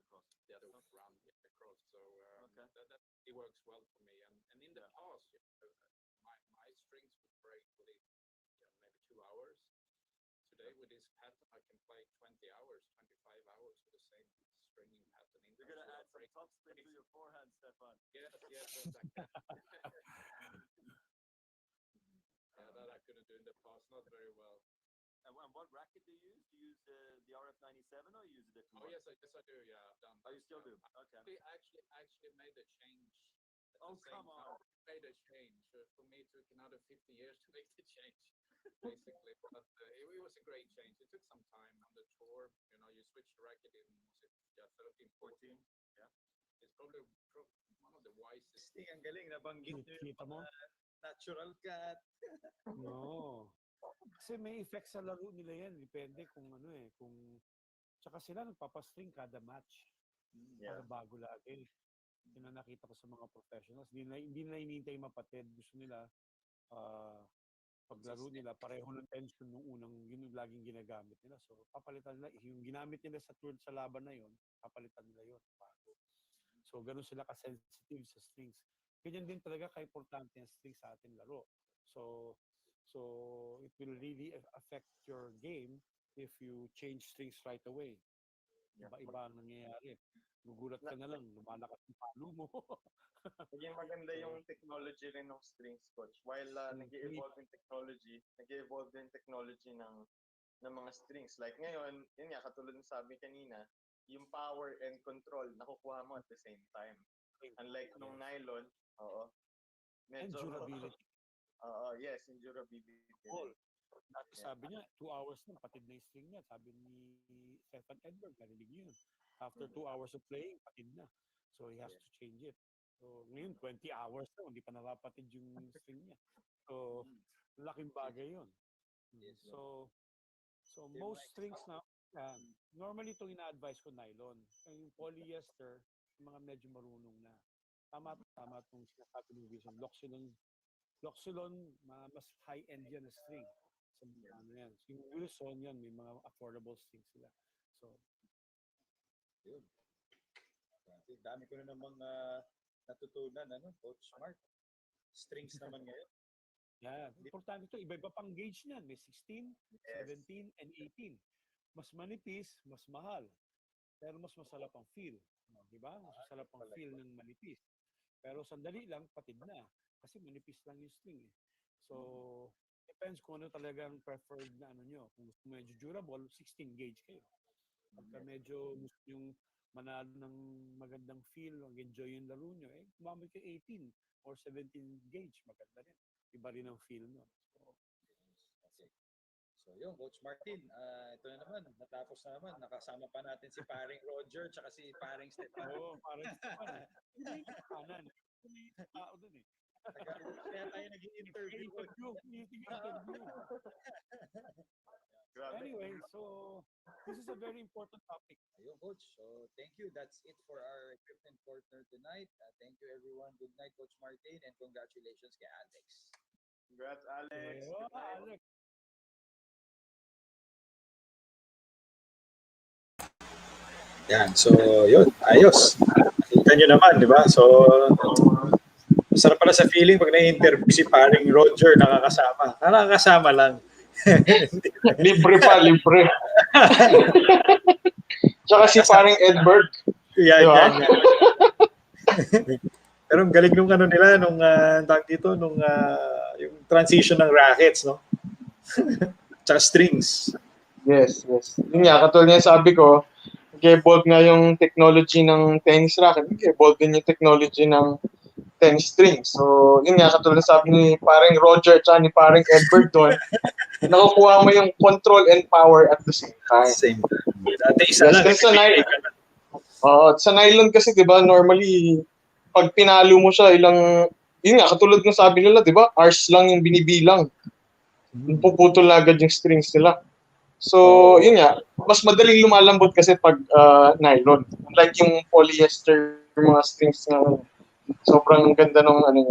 across the other round across. So Okay. that it works well for me. And in the past, my strings would break within maybe 2 hours. Today with this pattern, I can play 20 hours, 25 hours with the same stringing pattern. You're gonna add some top spin to your forehand, Stefan. Yes, exactly. That I couldn't do in the past, not very well. And what racket do you use? Do you use the RF97 or you use a different Oh one? yes, I do. Yeah, I've done. Oh, you still do? Okay. We actually made a change. At Oh, the same come on. time. We made a change. For me, it took another 50 years to make the change, basically. But it was a great change. It took some time on the tour. You switch the racket in, was it 13, 14? Yeah. It's probably one of the wisest. Ang galing, nabanggit nyo yung Kita mo? mga natural cut. No. Kasi may effect sa laro nila yan. Depende kung kung... Tsaka sila nagpapastring kada match. Para bago lagi. Yun ang nakita ko sa mga professionals. Hindi na hinihintay mapatid. Gusto nila, paglaro nila, pareho ng tension nung unang, yun yung laging ginagamit nila. So, papalitan nila. Yung ginamit nila sa laban na yun, papalitan nila yun. Bago. So, ganun sila ka-sensitive sa strings. Ganyan din talaga ka-importante ang strings sa ating laro. So it will really affect your game if you change strings right away. Iba-iba ang nangyayari. Gugulat ka na lang, lumalakas yung palo mo. Naging maganda yung technology rin ng strings, coach. While nag-evolve yung technology ng mga strings. Like ngayon, yun nga, katulad ng sabi kanina, yung power and control, nakukuha mo at the same time. Unlike nung nylon, And durability. Yes, and durability. Sabi niya, 2 hours na, patid na yung string niya. Sabi ni Stefan Edberg, narinig niyo yun. After 2 hours of playing, patid na. So he has to change it. So ngayon, 20 hours na, hindi pa napapatid yung string niya. So, laking bagay yun. So most strings now, normally itong ina-advise ko nylon. Yung polyester, mga medyo marunong na. Tama itong sinasabi ng Wilson. Loxilon, mas high-end yan na string. So, yan. Yung Wilson yan, may mga affordable strings sila. So, yun. Dami ko na namang natutunan, Coach Mark. Strings naman ngayon. Yeah, importante ito. Iba-iba pang gauge niyan. May 16, 17, and 18. Mas manipis, mas mahal. Pero mas masarap ang feel. Diba? Mas masarap ang feel ng manipis. Pero sandali lang, patid na. Kasi manipis lang yung string. So, depends kung ano talagang preferred na nyo. Kung gusto medyo durable, 16 gauge kayo. Pagka medyo gusto yung manalo ng magandang feel, mag-enjoy yung laro nyo, gumamit kayo 18 or 17 gauge. Maganda rin. Iba rin ang feel nyo. So yun, Coach Martin, ito na naman, natapos na naman. Nakasama pa natin si paring Roger tsaka si paring Stefan. Oo, paring Stefan. Hindi yung kanan. Hindi yung tao dun eh. Kaya tayo nag-i-interview. Anyway, so this is a very important topic. Ayun, Coach. So thank you. That's it for our equipment partner tonight. Thank you, everyone. Good night, Coach Martin, and congratulations kay Alex. Congrats, Alex. Good night. Yan. So, yun. Ayos. Kita nyo naman, di ba? So, masarap pala sa feeling pag na-interview si paring Roger nakakasama. Nakakasama lang. Libre pa, libre. Tsaka si paring Edward. Yan, Diba? yan, yan. Pero ang galing nung ano nila, nung tawag dito, nung yung transition ng rackets, no? Tsaka strings. Yes, yes. Yun nga, katulad nga sabi ko, nag-evolve nga yung technology ng tennis racket, nag-evolve din yung technology ng tennis string. So, yun nga, katulad sabi ni parang Roger at ni parang Edward doon, nakukuha mo yung control and power at the same time. Same. Dati isa Yes, lang. kasi sa nylon kasi, di ba, normally, pag pinalo mo siya, yun nga, katulad ng sabi nila, di ba, hours lang yung binibilang. Puputol na agad yung strings nila. So, yun nga, mas madaling lumalambot kasi pag nylon. Unlike yung polyester, yung mga strings na sobrang ganda ng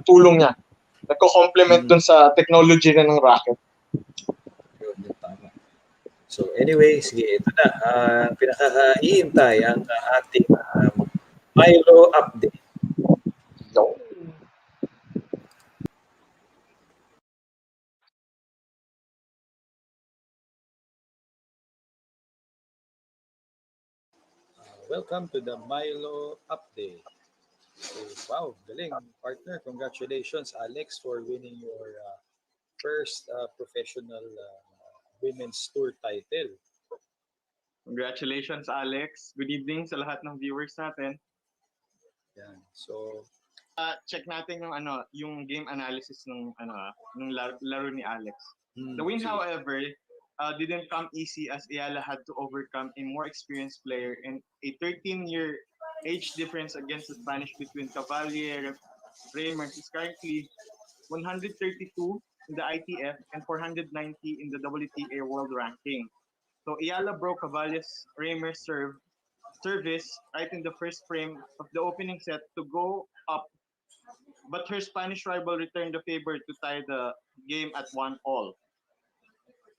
tulong niya. Nagko-complement dun sa technology na ng racket. Yun, tama. So anyway, sige, ito na. Pinakahihintay ang ating Milo update. Welcome to the Milo update. So, wow, galing, partner. Congratulations, Alex, for winning your first professional women's tour title. Congratulations, Alex. Good evening sa lahat ng viewers natin. Yan. So, check natin yung game analysis ng laro ni Alex. The win, however, didn't come easy as Ayala had to overcome a more experienced player and a 13-year age difference against the Spanish between Cavalier Reimers is currently 132 in the ITF and 490 in the WTA World Ranking. So Ayala broke Cavalier's Reimers service right in the first frame of the opening set to go up, but her Spanish rival returned the favor to tie the game at 1-1.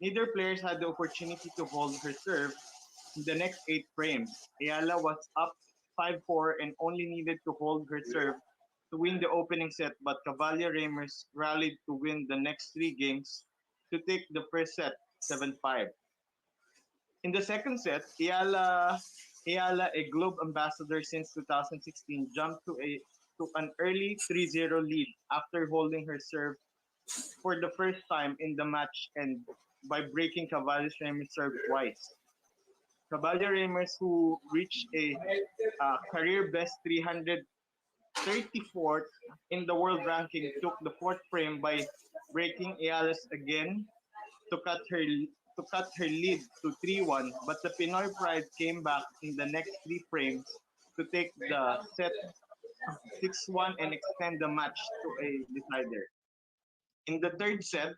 Neither players had the opportunity to hold her serve in the next 8 frames. Ayala was up 5-4 and only needed to hold her serve to win the opening set, but Cavalier Reimers rallied to win the next 3 games to take the first set 7-5. In the second set, Ayala, a Globe ambassador since 2016, jumped to an early 3-0 lead after holding her serve for the first time in the match and by breaking Cavalier Reimers' serve twice. Cavalier Reimers, who reached a career best 334th in the world ranking, took the 4th frame by breaking Ayala's again to cut her lead to 3-1, but the Pinoy Pride came back in the next 3 frames to take the set 6-1 and extend the match to a decider. In the third set,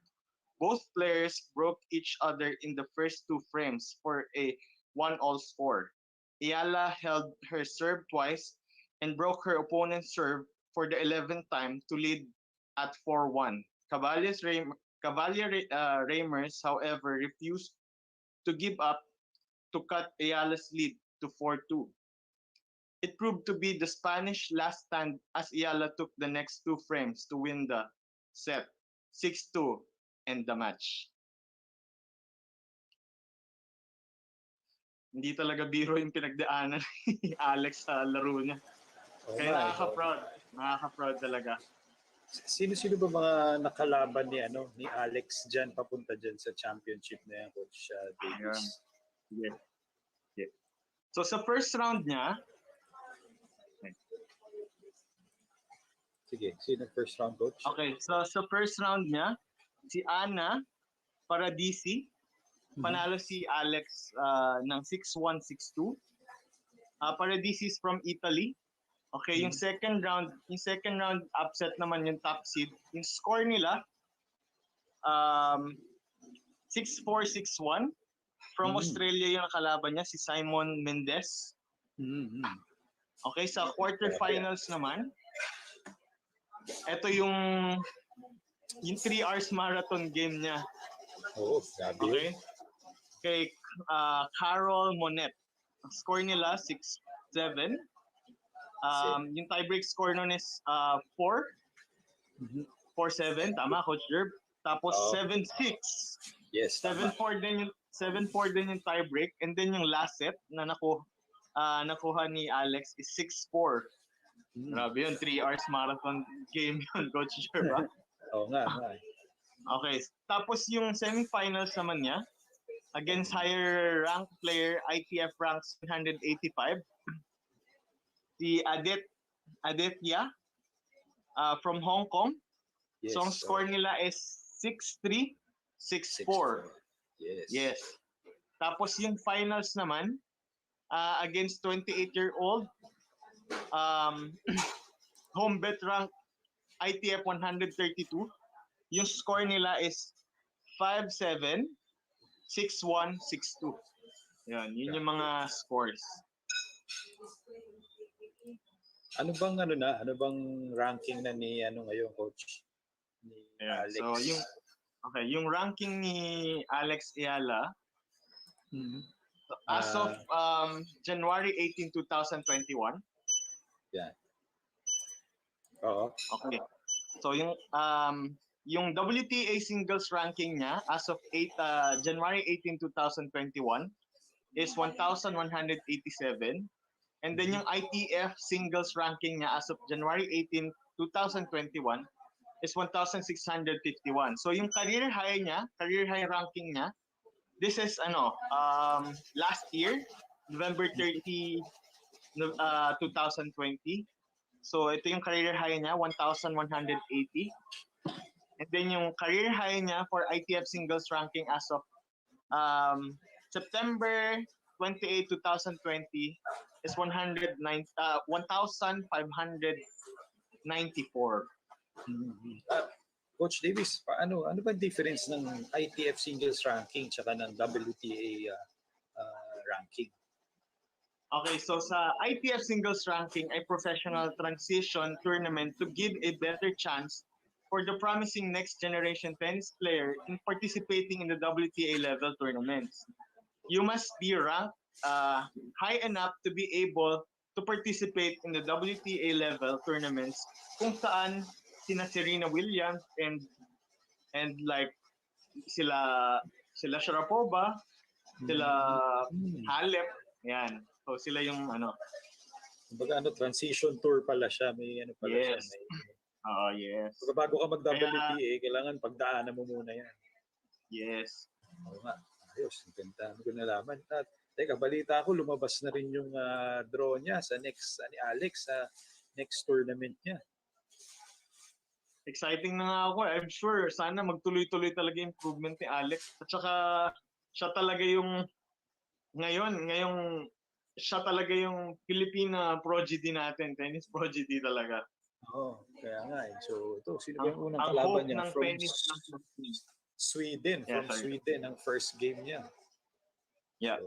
both players broke each other in the first 2 frames for a 1-all score. Ayala held her serve twice and broke her opponent's serve for the 11th time to lead at 4-1. Cavalier Reimers, however, refused to give up to cut Ayala's lead to 4-2. It proved to be the Spanish last stand as Ayala took the next 2 frames to win the set 6-2 and the match. Hindi talaga biro yung pinagdaanan ni Alex sa laro niya. Kaya nakaka-proud. Nakaka-proud talaga. Sino-sino ba mga nakalaban ni Alex diyan papunta diyan sa championship na yan, Coach Davis? Yeah. So sa first round niya, sige, sino first round, Coach? Okay, so sa first round niya, si Ana Paradisi, panalo si Alex ng 6-1, 6-2. Paradisi is from Italy. Okay, yung second round upset naman yung top seed. Yung score nila 6-4, 6-1. From Australia yung nakalaban niya, si Simon Mendes. Okay, sa quarterfinals naman, ito yung yung 3 hours marathon game niya. Oo, grabe. Okay? Kay Carol Monet. Ang score nila 6-7. Yung tiebreak score nun is 4. 4-7, tama, Coach Jerb? Tapos 7-6. Yes, 7-4 din yung tiebreak, and then yung last set na nakuha ni Alex is 6-4. Grabe yun, 3 hours marathon game yun, Coach Jerb. Oo nga. Okay, tapos yung semifinals naman niya against higher ranked player, ITF ranks 185. Si Aditya from Hong Kong. Yes, So ang score nila is 6-3, 6-4. Yes. Tapos yung finals naman against 28-year-old home bet rank ITF 132. Yung score nila is 5-7, 6-1, 6-2. Yun yung mga scores. Ano bang ranking na ni ngayon, Coach? Ni Alex. So yung ranking ni Alex Ayala as of January 18, 2021. Yeah. Oo. Okay. So yung WTA singles ranking niya as of January 18, 2021 is 1,187. And then yung ITF singles ranking niya as of January 18, 2021 is 1,651. So yung career high ranking niya, this is last year, November 30, 2020. So ito yung career high niya, 1,180. And then yung career high niya for ITF singles ranking as of September 28, 2020 is 1,594. Coach Davis, ano ba difference ng ITF singles ranking tsaka ng WTA ranking? Okay, so sa ITF singles ranking ay professional transition tournament to give a better chance for the promising next generation tennis player in participating in the WTA level tournaments. You must be ranked high enough to be able to participate in the WTA level tournaments kung saan sina Serena Williams and like sila Sharapova, sila Halep, yan. So sila yung Kumbaga transition tour pala siya, may siya. Yes. So, bago ka mag-WTA, kailangan pagdaanan mo muna yan. Yes. Oo nga. Ayos, ganda. Ano ko nalaman. Teka, balita ko, lumabas na rin yung draw niya sa next, ni Alex, sa next tournament niya. Exciting na nga ako. I'm sure, sana magtuloy-tuloy talaga yung improvement ni Alex. At saka, siya talaga yung, ngayong siya talaga yung Filipina prodigy natin, tennis prodigy talaga. Oo, kaya nga eh. So, ito, sino ba yung unang kalaban niya? From Sweden. From Sweden, ang first game niya. Yeah.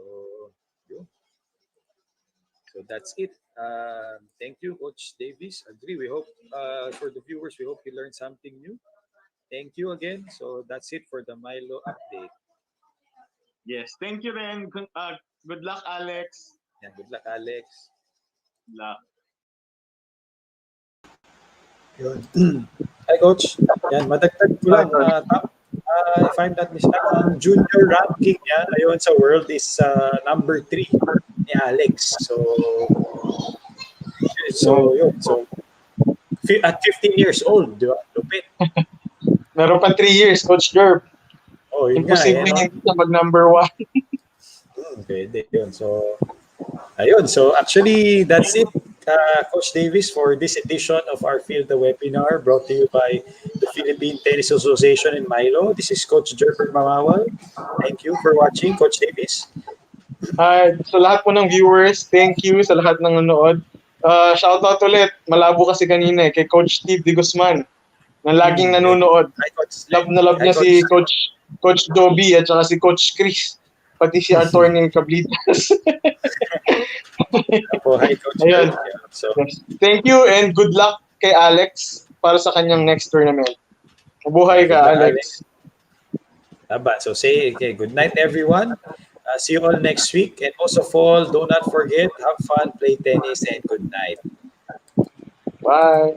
So that's it. Thank you, Coach Davis. Agree. We hope, for the viewers, we hope you learned something new. Thank you again. So that's it for the Milo update. Yes, thank you rin. Good luck, Alex. Yeah, good luck, Alex. Good luck. Yun. Hi, Coach. Yan, madagdag ko lang. If I'm not mistaken, ang junior ranking niya ngayon sa world is number 3 ni Alex. So yun. So, at 15 years old, di ba? Lupit. Meron pa 3 years, Coach Jerb. Oh, yun imposible nga, hindi siya mag-number 1. Pwede yun. So, ayun. So, actually, that's it, Coach Davis, for this edition of our PHILTA Webinar brought to you by the Philippine Tennis Association in Milo. This is Coach Jerper Mamawal. Thank you for watching, Coach Davis. Sa lahat po ng viewers, thank you sa lahat ng nanood. Shoutout ulit, malabo kasi kanina kay Coach Steve Di Guzman na laging nanonood. Love na love niya si Coach Dobby at saka si Coach Chris. Pati si Attorney Cablitas. Hi, Coach. Ayun. So, thank you and good luck kay Alex para sa kanyang next tournament. Mabuhay ka, Thank you, Alex. Taba. So say, okay, good night, everyone. See you all next week. And most of all, do not forget, have fun, play tennis, and good night. Bye.